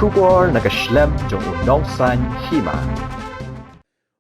Shubor nagaslem jong unongsan hima.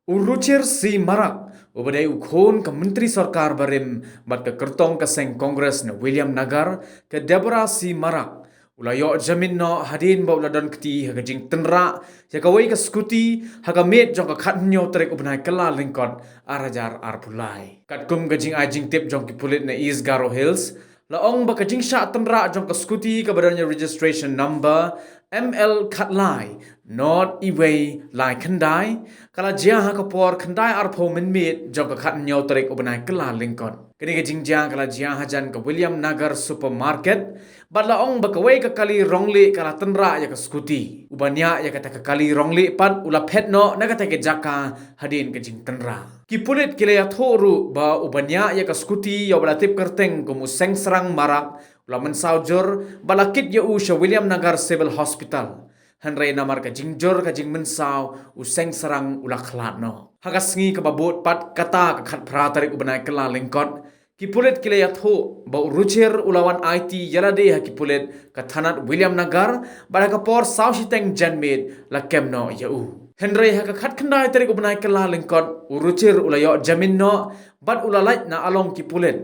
Urucir si marak ubadai ukhon ke Menteri Sarkar Barim bat ke kertong ke Seng Kongres na William Nagar ke Deborah si marak ulayo jamin no hadin ba uladon keti haga jing tenra ya kawai ke skuti haga met jong ke khat nyo trek ubnai kala lingkot arajar arpulai kat kum ke jing ajing tip jong ki pulit na East Garo Hills laong ba ke jing sha tenra jong ke skuti ke badannya registration number ML Khatlai not iway lai khandai kala jia ha kapor khandai arpho min mit jong ka khat nyaw tarik ubanai kala lingkon kini ke jingjang kala jia hajan ke William Nagar supermarket badla ong bakawai ka kali rongli kala tenra ya ka skuti ubanya ya kata ka kali rongli pat ula phet no na kata ke jaka hadin ke jing tenra ki pulit kile ya thoru ba ubanya ya ka skuti ya bala tip kerteng kumu seng serang marak ula mensaujur balakit ya usha William Nagar Civil Hospital Henry namar ka jingjor ka jing mensau useng serang ula khlat no hagasngi ka babot pat kata ka khat pratarik ubanai kala lingkot ki pulit kile ya tho ba uruchir ulawan IT yalade ha ki pulit ka thanat William Nagar bala ka por sau siteng janmit la kemno ya u Henry ha ka khat khandai tarik ubanai kala lingkot uruchir ulayo jamin no bat ulalait na along ki pulit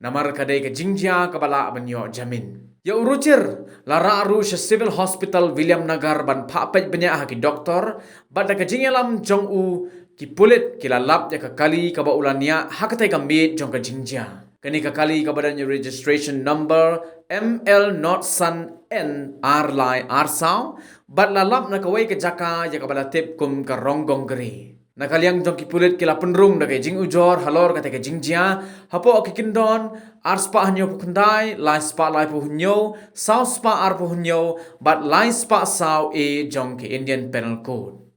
namar kadai ka jingjia ka bala banyo jamin ya urucir lara aru sa civil hospital William Nagar ban papet banya ha ki doktor bat ka jingelam jong u ki pulit kilalap ya ka kali ka ba ulania ha ka tai ka mit jong ka jingjia kani ka kali ka badan registration number ML not san N R lai R sao bat lalap na kawai ka jaka ya ka bala tip kum ka ronggong geri nakaliang jong ki pulit kila penrung na kay jing ujor halor kata kay jingjia hapo ki kindon ar spa hanyo pukandai lai spa lai pu hunyo sao spa ar pu hunyo but lai spa sao e jong ki Indian Penal Code